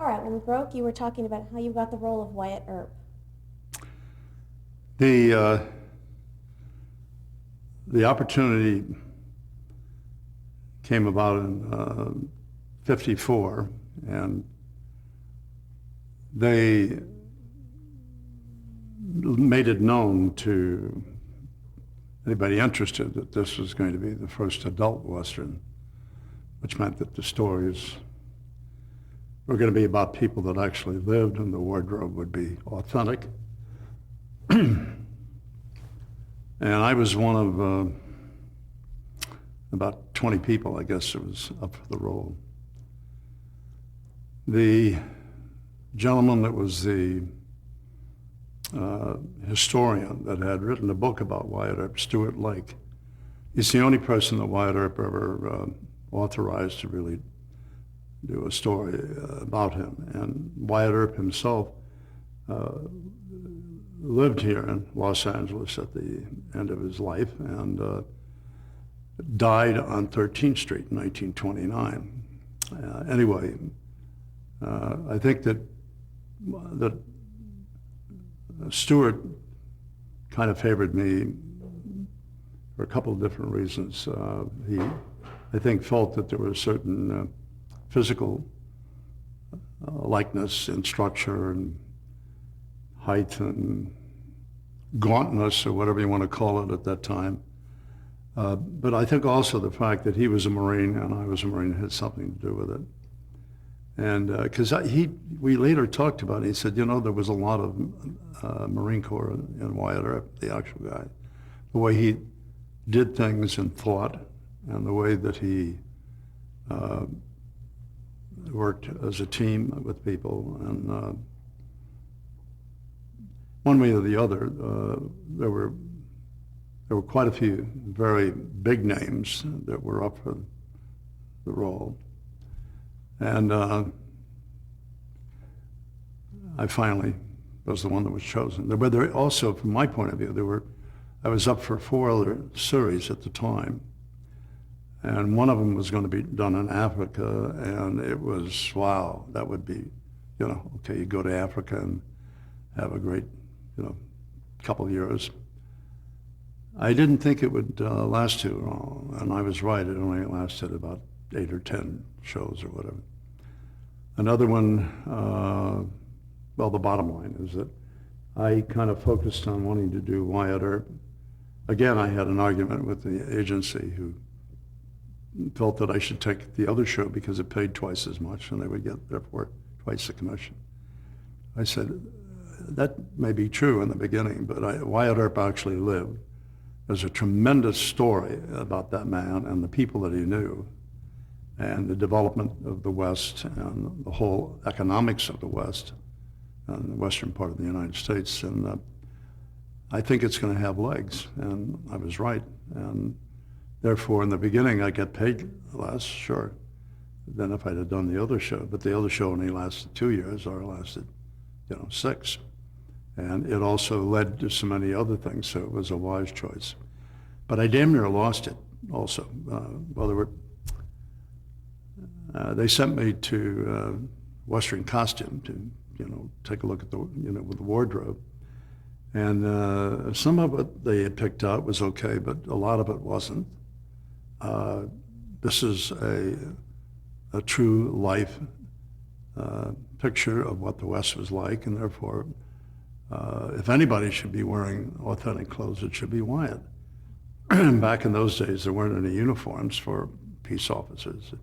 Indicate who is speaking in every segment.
Speaker 1: All right, when we broke, you were talking about how you got the role of Wyatt Earp.
Speaker 2: The, uh, the opportunity came about in '54, and they made it known to anybody interested that this was going to be the first adult Western, which meant that the stories were going to be about people that actually lived, and the wardrobe would be authentic. And I was one of about 20 people, I guess, that was up for the role. The gentleman that was the historian that had written a book about Wyatt Earp, Stuart Lake, he's the only person that Wyatt Earp ever authorized to really do a story about him. And Wyatt Earp himself lived here in Los Angeles at the end of his life and died on 13th Street in 1929. Anyway, I think that Stewart kind of favored me for a couple of different reasons. He, I think, felt that there was a certain physical likeness in structure and height and gauntness, or whatever you want to call it at that time. But I think also the fact that he was a Marine and I was a Marine had something to do with it. And because we later talked about it, he said, you know, there was a lot of Marine Corps in Wyatt Earp, the actual guy. The way he did things and thought, and the way that he worked as a team with people. And one way or the other, there were quite a few very big names that were up for the role. And I finally was the one that was chosen. But there also, from my point of view, I was up for 4 other series at the time. And one of them was going to be done in Africa, and it was, wow, that would be, you know, okay, you go to Africa and have a great, you know, couple of years. I didn't think it would last too long, and I was right. It only lasted about 8 or 10 shows or whatever. Another one, well, the bottom line is that I kind of focused on wanting to do Wyatt Earp. Again, I had an argument with the agency who felt that I should take the other show because it paid twice as much and they would get, therefore, twice the commission. I said, that may be true in the beginning, but Wyatt Earp actually lived. There's a tremendous story about that man and the people that he knew and the development of the West and the whole economics of the West and the western part of the United States. And I think it's going to have legs, and I was right. And therefore, in the beginning, I get paid less, sure, than if I'd have done the other show. But the other show only lasted 2 years, or lasted, you know, 6. And it also led to so many other things, so it was a wise choice. But I damn near lost it also. Well, they sent me to Western Costume to, you know, take a look at the, you know, with the wardrobe. And some of it they had picked out was okay, but a lot of it wasn't. This is a true life picture of what the West was like, and therefore, if anybody should be wearing authentic clothes, it should be Wyatt. Back in those days, there weren't any uniforms for peace officers.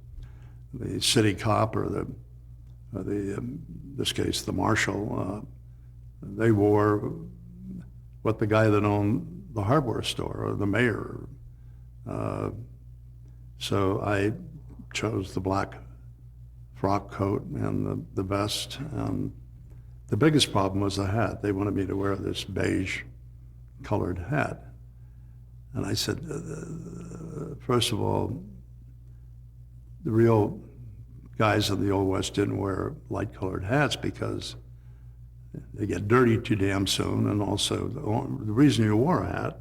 Speaker 2: The city cop or in this case, the marshal, they wore what the guy that owned the hardware store or the mayor. So I chose the black frock coat and the vest. And the biggest problem was the hat. They wanted me to wear this beige colored hat. And I said, first of all, the real guys in the Old West didn't wear light colored hats because they get dirty too damn soon. And also the reason you wore a hat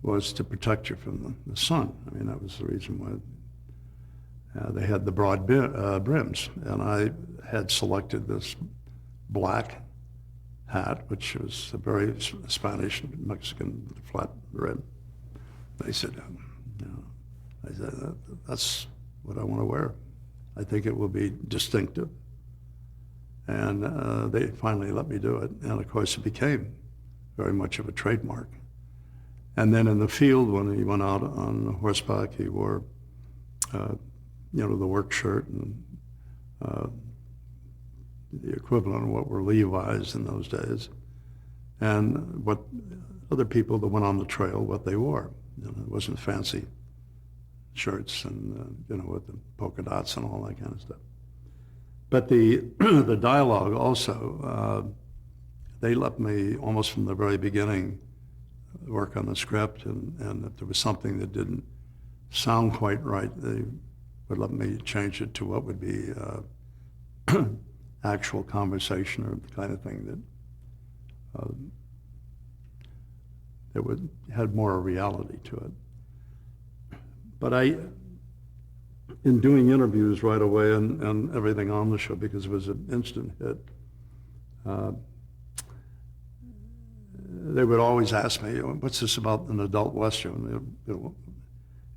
Speaker 2: was to protect you from the sun. I mean, that was the reason why. They had the broad brims, and I had selected this black hat, which was a very Spanish, Mexican flat brim. They said, you know, I said, that's what I want to wear. I think it will be distinctive. And they finally let me do it. And of course, it became very much of a trademark. And then in the field, when he went out on horseback, he wore, the work shirt and the equivalent of what were Levi's in those days, and what other people that went on the trail, what they wore. It wasn't fancy shirts and, with the polka dots and all that kind of stuff. But the the dialogue also, they let me almost from the very beginning work on the script, and if there was something that didn't sound quite right, they would let me change it to what would be actual conversation, or the kind of thing that had more reality to it. But in doing interviews right away and everything on the show, because it was an instant hit, they would always ask me, what's this about an adult Western?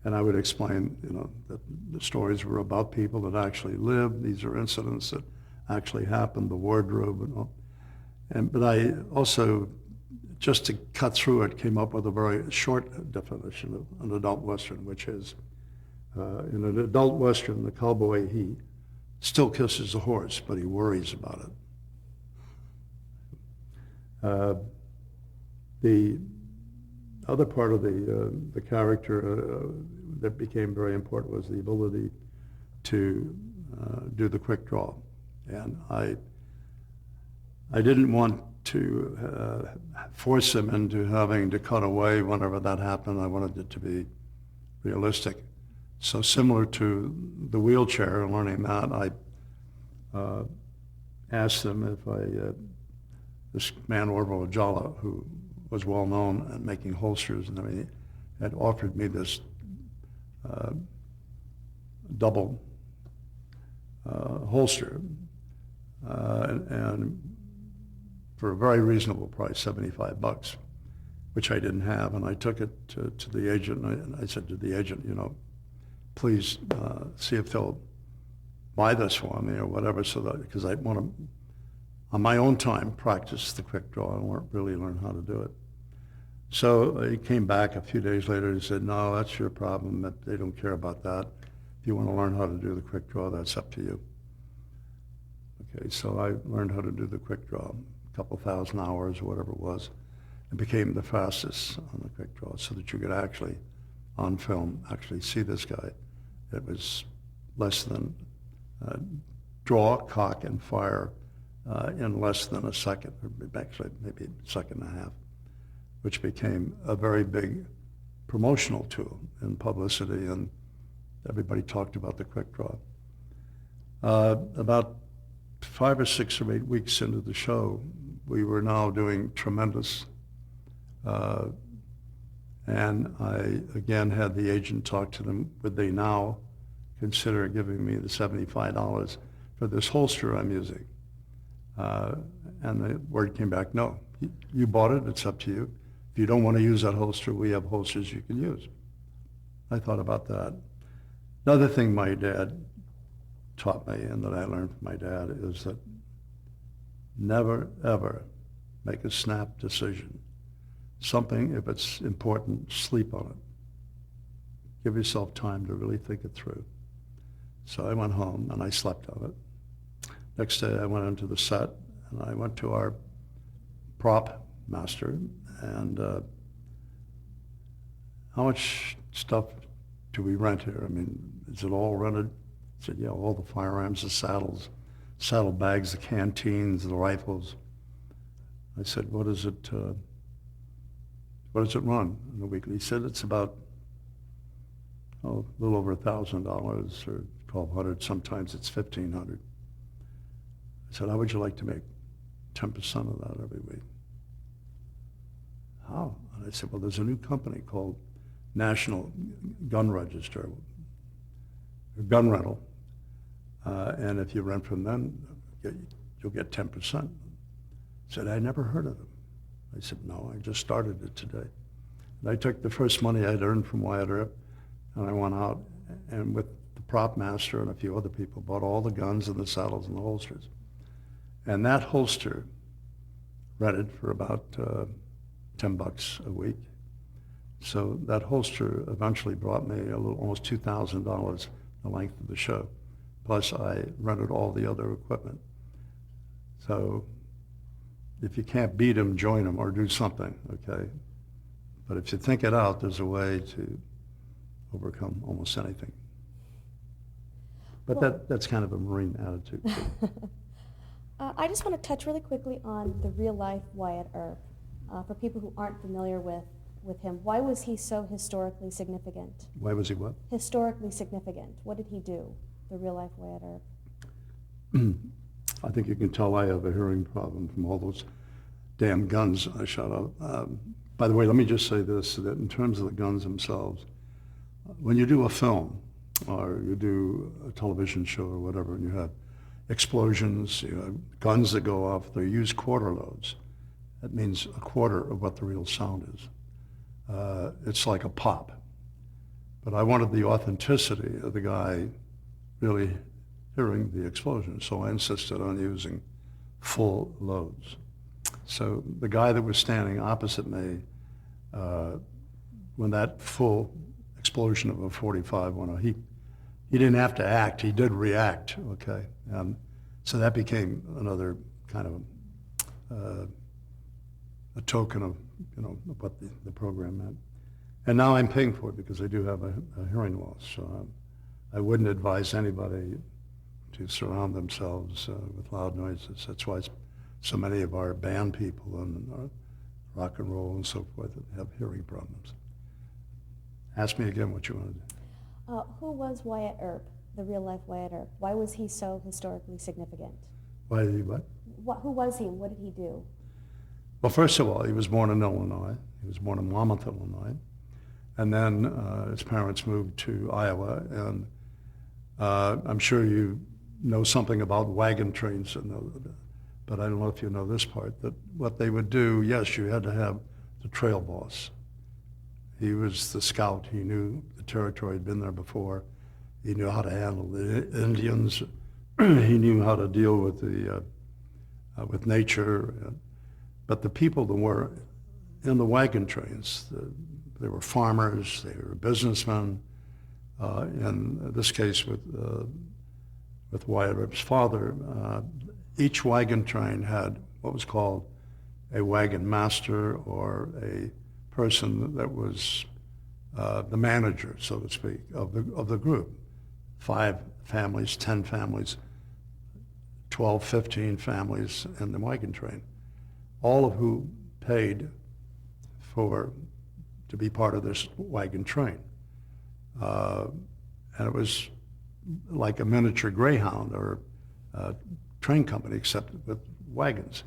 Speaker 2: And I would explain, that the stories were about people that actually lived. These are incidents that actually happened, the wardrobe and all. But I also, just to cut through it, came up with a very short definition of an adult Western, which is, in an adult Western, the cowboy, he still kisses the horse, but he worries about it. The other part of the character that became very important was the ability to do the quick draw. And I didn't want to force him into having to cut away whenever that happened. I wanted it to be realistic. So similar to the wheelchair, learning that, I asked him if this man Orville Ajala, who was well known at making holsters and everything, had offered me this double holster, and for a very reasonable price, $75, which I didn't have. And I took it to the agent, and I said to the agent, please see if they'll buy this for me or whatever, so that, because I want to, on my own time, practice the quick draw and really learn how to do it. So he came back a few days later and said, no, that's your problem, that they don't care about that. If you want to learn how to do the quick draw, that's up to you. Okay, so I learned how to do the quick draw, a couple thousand hours or whatever it was, and became the fastest on the quick draw, so that you could actually, on film, actually see this guy. It was less than draw, cock, and fire in less than a second, or actually maybe a second and a half, which became a very big promotional tool in publicity, and everybody talked about the quick draw. About 5 or 6 or 8 weeks into the show, we were now doing tremendous, and I again had the agent talk to them, would they now consider giving me the $75 for this holster I'm using? And the word came back, no, you bought it, it's up to you. If you don't want to use that holster, we have holsters you can use. I thought about that. Another thing my dad taught me, and that I learned from my dad, is that never, ever make a snap decision. Something, if it's important, sleep on it. Give yourself time to really think it through. So I went home and I slept on it. Next day I went into the set and I went to our prop master and how much stuff do we rent here? I mean, is it all rented? I said, yeah, all the firearms, the saddles, saddlebags, the canteens, the rifles. I said, what does it run in a weekly? He said, it's about a little over $1,000 or $1,200. Sometimes it's $1,500. I said, how would you like to make 10% of that every week? How? And I said, well, there's a new company called National Gun Register. gun rental. And if you rent from them, you'll get 10%. Said, I never heard of them. I said, no, I just started it today. And I took the first money I'd earned from Wyatt Earp, and I went out and with the prop master and a few other people bought all the guns and the saddles and the holsters. And that holster rented for about $10 a week. So that holster eventually brought me almost $2,000 the length of the show. Plus I rented all the other equipment. So if you can't beat them, join them or do something, okay? But if you think it out, there's a way to overcome almost anything. But
Speaker 1: Well,
Speaker 2: that's kind of a Marine attitude too.
Speaker 1: I just want to touch really quickly on the real-life Wyatt Earp. For people who aren't familiar with him, why was he so historically significant?
Speaker 2: Why was he what?
Speaker 1: Historically significant. What did he do, the real-life Wyatt Earp?
Speaker 2: I think you can tell I have a hearing problem from all those damn guns I shot out. By the way, let me just say this, that in terms of the guns themselves, when you do a film or you do a television show or whatever, and you have explosions, you have guns that go off, they're used quarter loads. That means a quarter of what the real sound is. It's like a pop. But I wanted the authenticity of the guy really hearing the explosion, so I insisted on using full loads. So the guy that was standing opposite me, when that full explosion of a 45 went off, he didn't have to act, he did react, okay? So that became another kind of a token of, what the program meant. And now I'm paying for it because I do have a hearing loss. So I wouldn't advise anybody to surround themselves with loud noises. That's why so many of our band people and our rock and roll and so forth have hearing problems. Ask me again what you want to do.
Speaker 1: Who was Wyatt Earp, the real-life Wyatt Earp? Why was he so historically significant?
Speaker 2: Why did he what?
Speaker 1: Who was he and what did he do?
Speaker 2: Well, first of all, he was born in Illinois. He was born in Monmouth, Illinois. And then his parents moved to Iowa. And I'm sure you know something about wagon trains, but I don't know if you know this part, that what they would do, yes, you had to have the trail boss. He was the scout. He knew the territory, had been there before. He knew how to handle the Indians. He knew how to deal with with nature. But the people that were in the wagon trains, they were farmers, they were businessmen. In this case, with Wyatt Earp's father, each wagon train had what was called a wagon master or a person that was the manager, so to speak, of the group. 5 families, 10 families, 12, 15 families in the wagon train, all of who paid to be part of this wagon train. And it was like a miniature Greyhound or train company, except with wagons.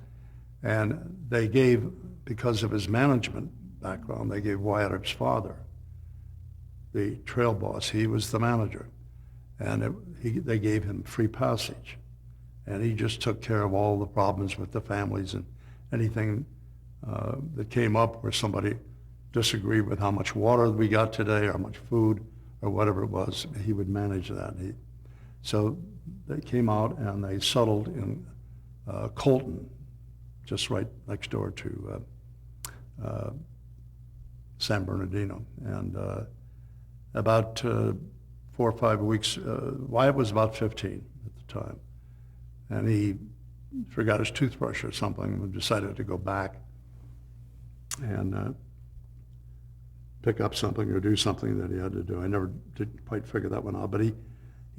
Speaker 2: And they gave, because of his management background, they gave Wyatt Earp's father the trail boss. He was the manager. And they gave him free passage. And he just took care of all the problems with the families and anything that came up where somebody disagreed with how much water we got today or how much food or whatever it was, he would manage that. So they came out and they settled in Colton, just right next door to San Bernardino. And about 4 or 5 weeks, Wyatt was about 15 at the time. And he forgot his toothbrush or something and decided to go back and pick up something or do something that he had to do. I never did quite figure that one out, but he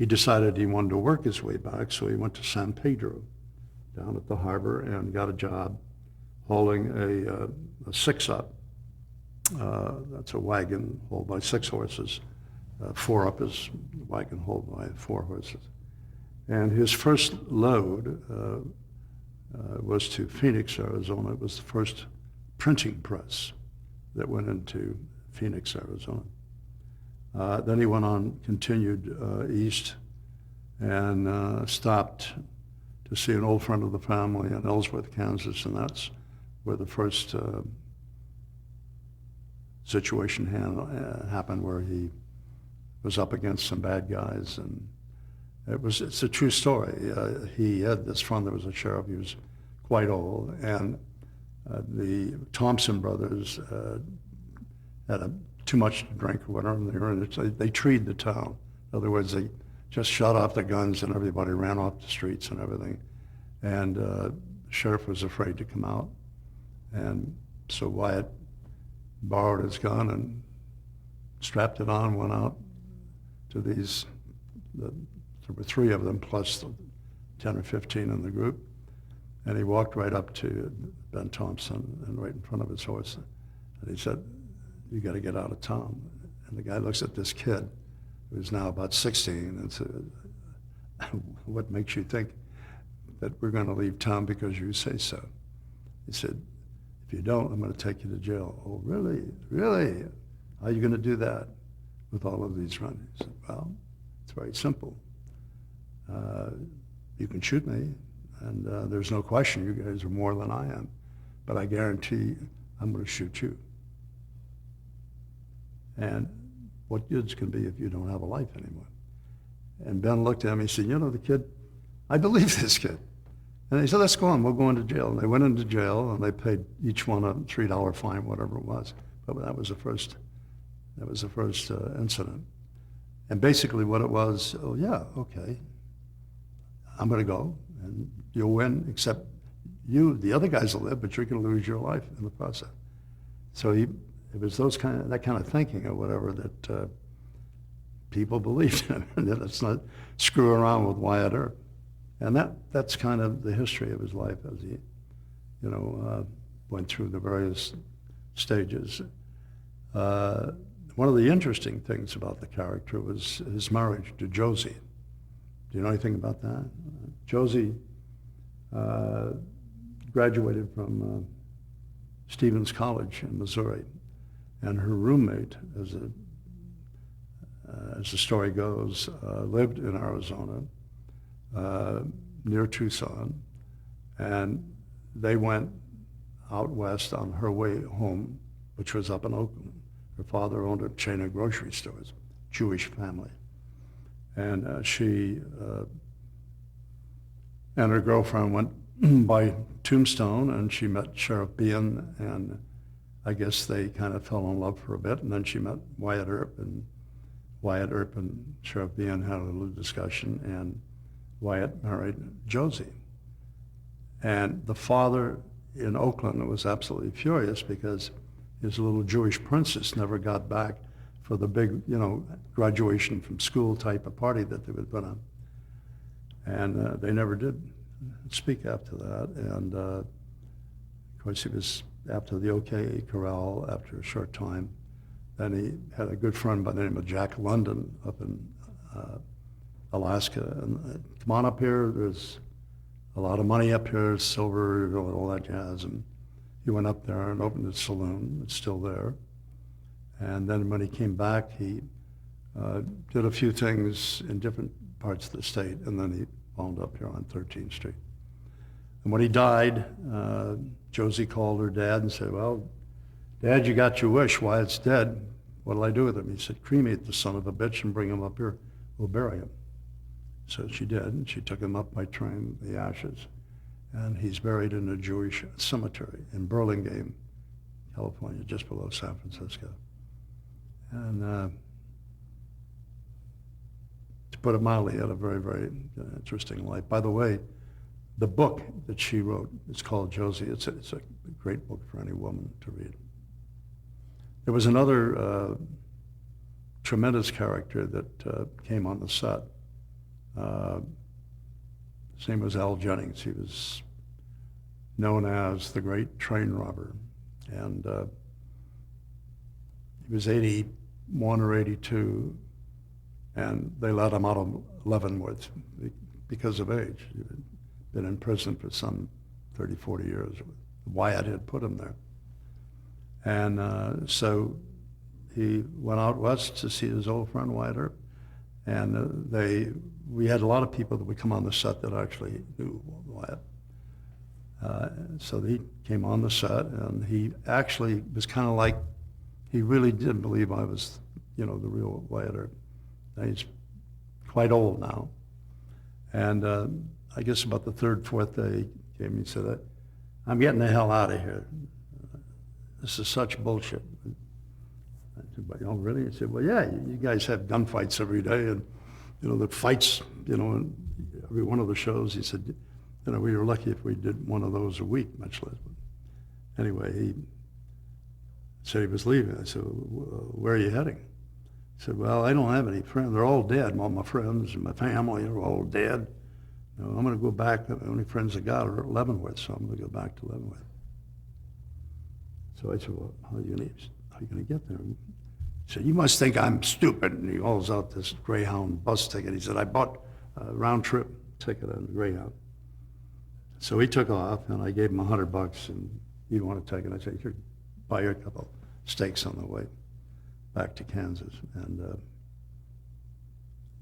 Speaker 2: decided he wanted to work his way back, so he went to San Pedro down at the harbor and got a job hauling a 6-up. That's a wagon hauled by 6 horses. 4-up is a wagon hauled by 4 horses. And his first load was to Phoenix, Arizona. It was the first printing press that went into Phoenix, Arizona. Then he went on, continued east, and stopped to see an old friend of the family in Ellsworth, Kansas, and that's where the first situation happened, where he was up against some bad guys, and it's a true story. He had this friend that was a sheriff. He was quite old, and the Thompson brothers had too much to drink or whatever, and they treed the town. In other words, they just shut off the guns and everybody ran off the streets and everything. And the sheriff was afraid to come out. And so Wyatt borrowed his gun and strapped it on, went out to there were 3 of them plus the 10 or 15 in the group. And he walked right up to Ben Thompson and right in front of his horse. And he said, "You got to get out of town." And the guy looks at this kid, who's now about 16, and said, "What makes you think that we're going to leave town because you say so?" He said, "If you don't, I'm going to take you to jail." "Oh, really? Really? How are you going to do that with all of these running?" He said, "Well, it's very simple. You can shoot me, and there's no question you guys are more than I am, but I guarantee I'm going to shoot you. And what good's can be if you don't have a life anymore?" And Ben looked at him, he said, "You know, the kid, I believe this kid." And he said, "Let's go on, we'll go into jail." And they went into jail, and they paid each one a $3 fine, whatever it was. But that was the first incident. And basically what it was, "Oh yeah, okay, I'm going to go, and you'll win, except you, the other guys will live, but you're going to lose your life in the process." So it was that kind of thinking or whatever that people believed in, and that it's not screwing around with Wyatt Earp. And that's kind of the history of his life as he, went through the various stages. One of the interesting things about the character was his marriage to Josie. Do you know anything about that? Josie graduated from Stevens College in Missouri, and her roommate, as the story goes, lived in Arizona, near Tucson, and they went out west on her way home, which was up in Oakland. Her father owned a chain of grocery stores, Jewish family. And she and her girlfriend went by Tombstone, and she met Sheriff Bean, and I guess they kind of fell in love for a bit, and then she met Wyatt Earp, and Wyatt Earp and Sheriff Bean had a little discussion, and Wyatt married Josie. And the father in Oakland was absolutely furious because his little Jewish princess never got back for the big, graduation from school type of party that they would put on. And they never did speak after that. And of course, he was after the OK Corral after a short time. Then he had a good friend by the name of Jack London up in Alaska. And come on up here, there's a lot of money up here, silver, all that jazz. And he went up there and opened a saloon. It's still there. And then when he came back, he did a few things in different parts of the state, and then he wound up here on 13th Street. And when he died, Josie called her dad and said, "Well, Dad, you got your wish. Wyatt's dead. What'll I do with him?" He said, "Cremate the son of a bitch and bring him up here. We'll bury him." So she did, and she took him up by train, the ashes. And he's buried in a Jewish cemetery in Burlingame, California, just below San Francisco. And to put it mildly, he had a very, very interesting life. By the way, the book that she wrote is called Josie. It's a great book for any woman to read. There was another tremendous character that came on the set. His name was Al Jennings. He was known as the great train robber. And he was 81 or 82, and they let him out of Leavenworth because of age. He had been in prison for some 30, 40 years. Wyatt had put him there. And so he went out west to see his old friend Wyatt Earp, and we had a lot of people that would come on the set that actually knew Wyatt. So he came on the set, and he actually was kind of like, he really did believe I was, the real Wyatt Earp. He's quite old now. And I guess about the third, fourth day, he came and said, I'm getting the hell out of here. This is such bullshit. I said, but, really? He said, well, yeah, you guys have gunfights every day, and, the fights, in every one of the shows. He said, we were lucky if we did one of those a week, much less. But anyway, he said he was leaving. I said, where are you heading? He said, well, I don't have any friends. They're all dead. All my friends and my family are all dead. I'm going to go back. The only friends I got are at Leavenworth, so I'm going to go back to Leavenworth. So I said, well, how are you going to get there? He said, you must think I'm stupid. And he holds out this Greyhound bus ticket. He said, I bought a round-trip ticket on the Greyhound. So he took off, and I gave him $100, and he wanted to take it. I said, here, buy you a couple steaks on the way back to Kansas. And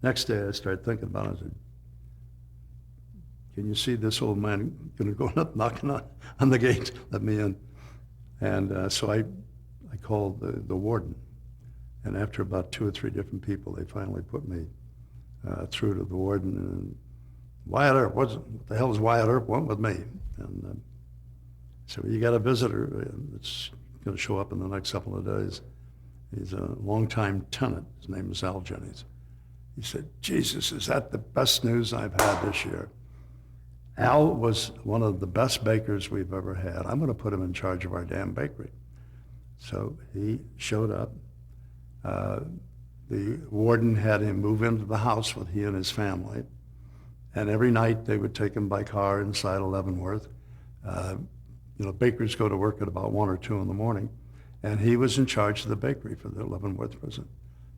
Speaker 2: next day, I started thinking about it. I said, can you see this old man going to go up knocking on the gate, let me in? And so I called the warden. And after about 2 or 3 different people, they finally put me through to the warden. And Wyatt Earp, what the hell does Wyatt Earp want with me? And so you got a visitor that's going to show up in the next couple of days. He's a longtime tenant. His name is Al Jennings. He said, Jesus, is that the best news I've had this year? Al was one of the best bakers we've ever had. I'm going to put him in charge of our damn bakery. So he showed up. The warden had him move into the house with he and his family. And every night they would take him by car inside of Leavenworth. Bakers go to work at about 1 or 2 in the morning. And he was in charge of the bakery for the Leavenworth prison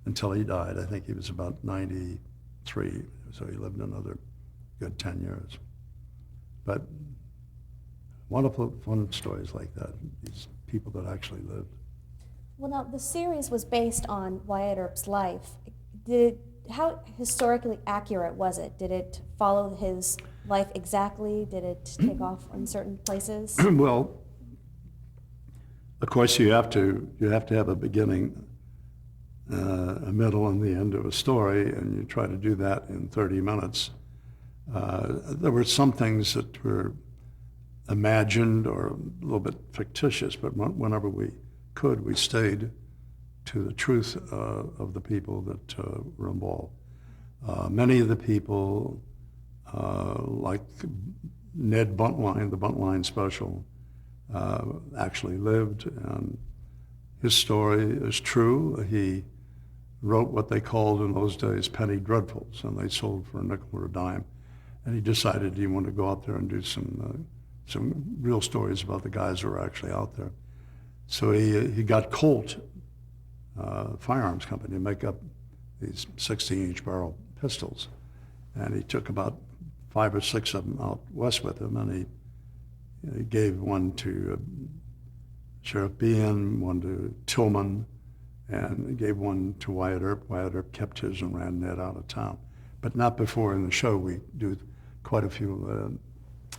Speaker 2: until he died. I think he was about 93, so he lived another good 10 years. But wonderful, fun stories like that, these people that actually lived.
Speaker 1: Well, now, the series was based on Wyatt Earp's life. How historically accurate was it? Did it follow his life exactly? Did it take off in certain places?
Speaker 2: Well, of course, you have to have a beginning, a middle, and the end of a story, and you try to do that in 30 minutes. There were some things that were imagined or a little bit fictitious, but whenever we could, we stayed to the truth of the people that were involved. Many of the people, like Ned Buntline, the Buntline Special, actually lived, and his story is true. He wrote what they called in those days penny dreadfuls, and they sold for a nickel or a dime. And he decided he wanted to go out there and do some real stories about the guys who were actually out there. So he got Colt Firearms Company to make up these 16-inch barrel pistols, and he took about 5 or 6 of them out west with him, and he gave one to Sheriff Behan, one to Tillman, and he gave one to Wyatt Earp. Wyatt Earp kept his and ran Ned out of town. But not before in the show we do quite a few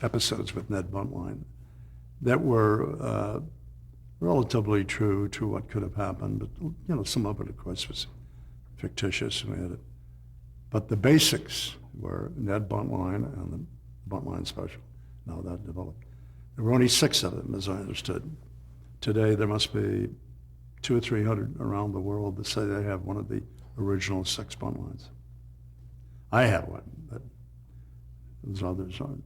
Speaker 2: episodes with Ned Buntline that were relatively true to what could have happened, but some of it, of course, was fictitious. We had it. But the basics were Ned Buntline and the Buntline Special. Now that developed. There were only 6 of them, as I understood. Today there must be 200 or 300 around the world that say they have one of the original 6 Buntlines. I have one, but those others aren't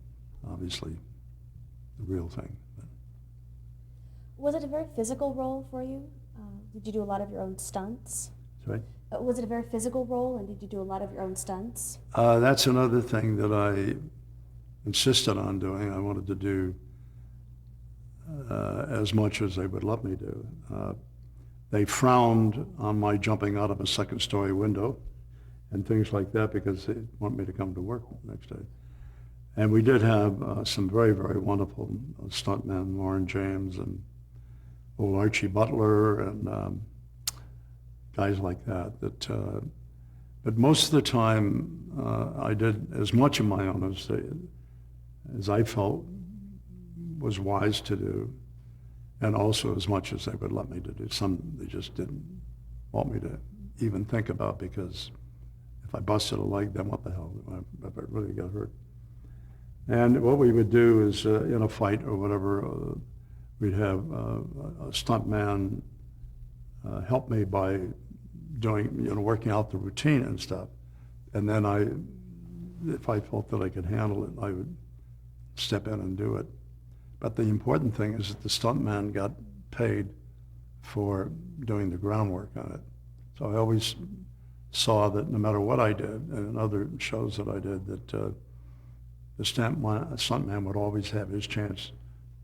Speaker 2: obviously the real thing.
Speaker 1: Was it a very physical role for you? Did you do a lot of your own stunts?
Speaker 2: Sorry?
Speaker 1: Was it a very physical role, and did you do a lot of your own stunts?
Speaker 2: That's another thing that I insisted on doing. I wanted to do as much as they would let me do. They frowned on my jumping out of a second-story window and things like that because they want me to come to work the next day. And we did have some very, very wonderful stuntmen, Warren James and old Archie Butler and guys like that. But most of the time, I did as much of my own as I felt was wise to do, and also as much as they would let me to do. Some they just didn't want me to even think about, because if I busted a leg, then what the hell, if I really got hurt. And what we would do is, in a fight or whatever, we'd have a stuntman help me by doing, working out the routine and stuff. And then if I felt that I could handle it, I would step in and do it. But the important thing is that the stuntman got paid for doing the groundwork on it. So I always saw that no matter what I did, and in other shows that I did, that the stuntman would always have his chance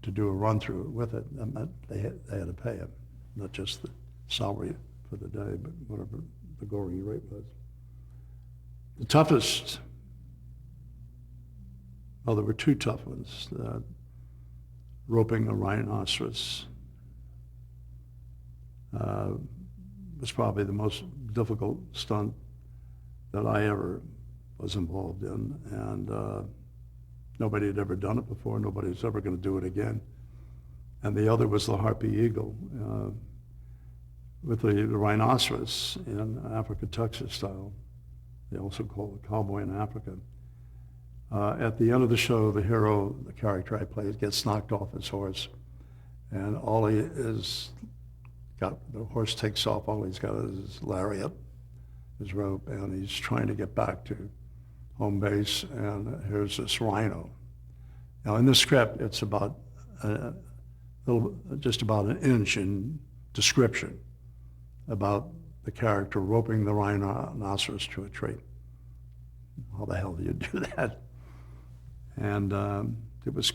Speaker 2: to do a run-through with it, and that they had to pay him, not just the salary for the day, but whatever the going rate was. The toughest, well, there were two tough ones. Roping a rhinoceros was probably the most difficult stunt that I ever was involved in, and nobody had ever done it before. Nobody's ever going to do it again. And the other was the harpy eagle with the rhinoceros in Africa, Texas style. They also call it cowboy in Africa. At the end of the show, the hero, the character I played, gets knocked off his horse, and all he is got, the horse takes off, all he's got is his lariat, his rope, and he's trying to get back to home base, and here's this rhino. Now in the script, it's about just about an inch in description about the character roping the rhinoceros to a tree. How the hell do you do that? And it was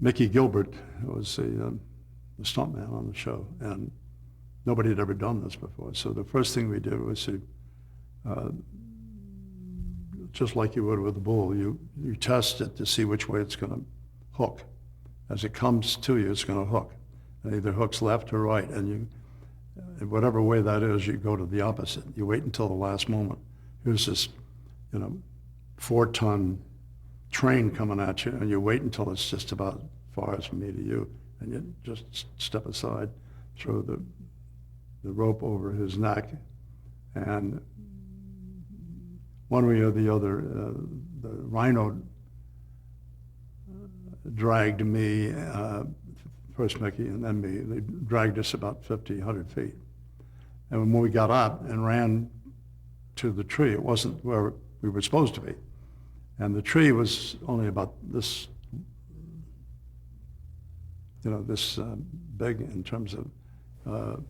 Speaker 2: Mickey Gilbert, who was the stuntman on the show, and nobody had ever done this before. So the first thing we did was to, just like you would with a bull, you test it to see which way it's going to hook. As it comes to you, it's going to hook. It either hooks left or right, and whatever way that is, you go to the opposite. You wait until the last moment. Here's this, 4-ton train coming at you, and you wait until it's just about as far as from me to you, and you just step aside, throw the rope over his neck, and one way or the other, the rhino dragged me, first Mickey and then me. They dragged us about 50, 100 feet. And when we got up and ran to the tree, it wasn't where we were supposed to be. And the tree was only about this, this big in terms of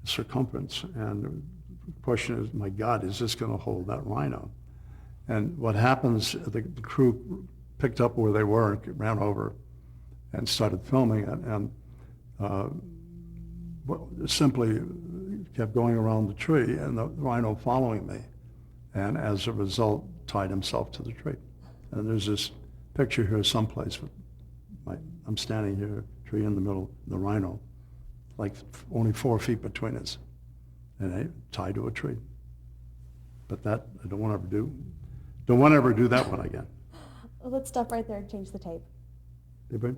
Speaker 2: circumference. And the question is, my God, is this going to hold that rhino? And what happens, the crew picked up where they were and ran over and started filming it, and simply kept going around the tree, and the rhino following me, and as a result tied himself to the tree. And there's this picture here someplace. I'm standing here, tree in the middle, the rhino, like only 4 feet between us, and tied to a tree. But that I don't want to ever do. Don't want to ever do that one again.
Speaker 1: Well, let's stop right there and change the tape.
Speaker 2: Anybody?